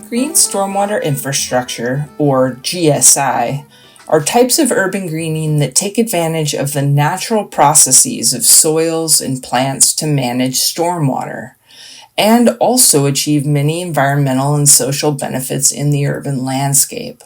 Green stormwater infrastructure, or GSI, are types of urban greening that take advantage of the natural processes of soils and plants to manage stormwater, and also achieve many environmental and social benefits in the urban landscape.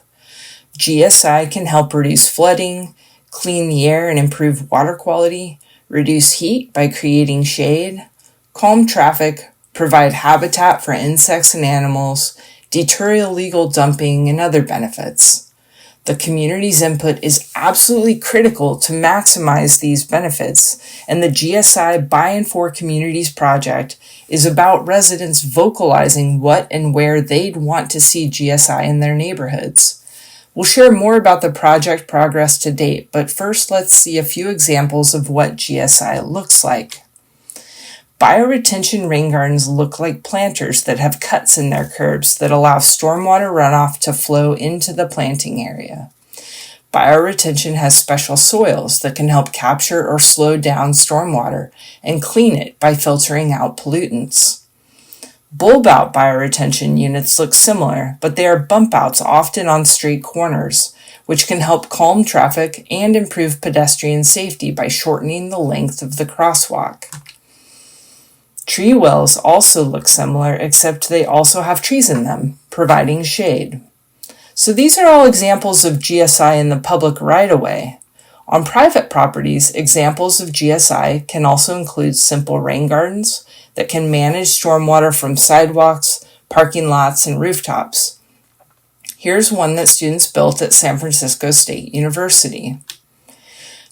GSI can help reduce flooding, clean the air and improve water quality, reduce heat by creating shade, calm traffic, provide habitat for insects and animals, deter illegal dumping, and other benefits. The community's input is absolutely critical to maximize these benefits, and the GSI By and For Communities project is about residents vocalizing what and where they'd want to see GSI in their neighborhoods. We'll share more about the project progress to date, but first let's see a few examples of what GSI looks like. Bioretention rain gardens look like planters that have cuts in their curbs that allow stormwater runoff to flow into the planting area. Bioretention has special soils that can help capture or slow down stormwater and clean it by filtering out pollutants. Bulb-out bioretention units look similar, but they are bump-outs often on street corners, which can help calm traffic and improve pedestrian safety by shortening the length of the crosswalk. Tree wells also look similar, except they also have trees in them, providing shade. So these are all examples of GSI in the public right-of-way. On private properties, examples of GSI can also include simple rain gardens that can manage stormwater from sidewalks, parking lots, and rooftops. Here's one that students built at San Francisco State University.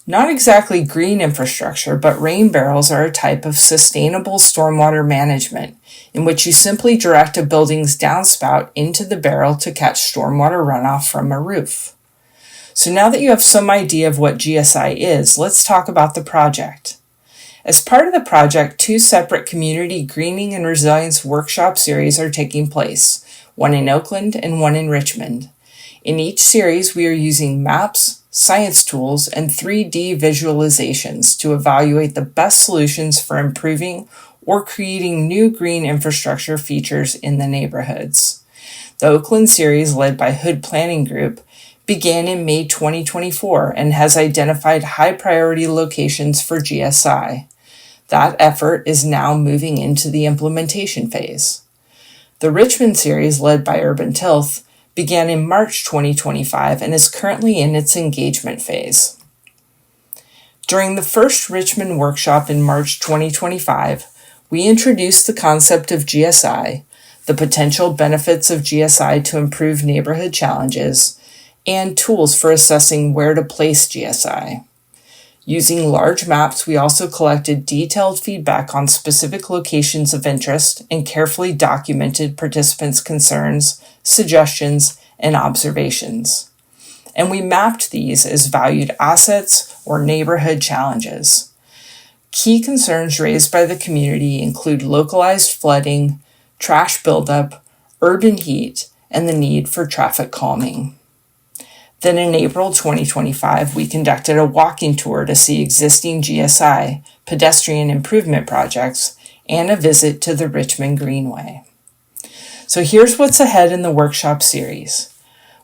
Not exactly green infrastructure, but rain barrels are a type of sustainable stormwater management in which you simply direct a building's downspout into the barrel to catch stormwater runoff from a roof. So now that you have some idea of what GSI is, let's talk about the project. As part of the project, 2 separate community greening and resilience workshop series are taking place, one in Oakland and one in Richmond. In each series, we are using maps, science tools, and 3D visualizations to evaluate the best solutions for improving or creating new green infrastructure features in the neighborhoods. The Oakland series, led by Hood Planning Group, began in May 2024 and has identified high-priority locations for GSI. That effort is now moving into the implementation phase. The Richmond series, led by Urban Tilth, began in March 2025 and is currently in its engagement phase. During the first Richmond workshop in March 2025, we introduced the concept of GSI, the potential benefits of GSI to improve neighborhood challenges, and tools for assessing where to place GSI. Using large maps, we also collected detailed feedback on specific locations of interest and carefully documented participants' concerns, suggestions, and observations. And we mapped these as valued assets or neighborhood challenges. Key concerns raised by the community include localized flooding, trash buildup, urban heat, and the need for traffic calming. Then in April 2025, we conducted a walking tour to see existing GSI, pedestrian improvement projects, and a visit to the Richmond Greenway. So here's what's ahead in the workshop series.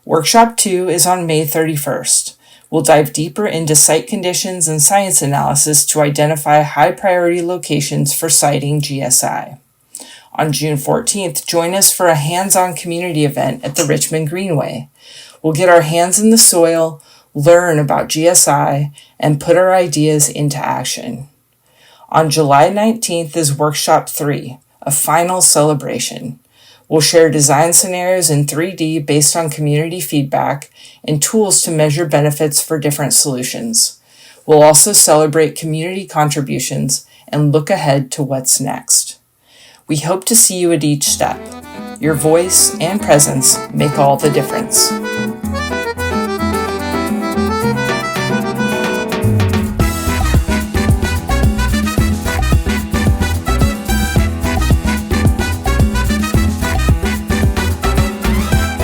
Workshop 2 is on May 31st. We'll dive deeper into site conditions and science analysis to identify high-priority locations for siting GSI. On June 14th, join us for a hands-on community event at the Richmond Greenway. We'll get our hands in the soil, learn about GSI, and put our ideas into action. On July 19th is Workshop 3, a final celebration. We'll share design scenarios in 3D based on community feedback and tools to measure benefits for different solutions. We'll also celebrate community contributions and look ahead to what's next. We hope to see you at each step. Your voice and presence make all the difference.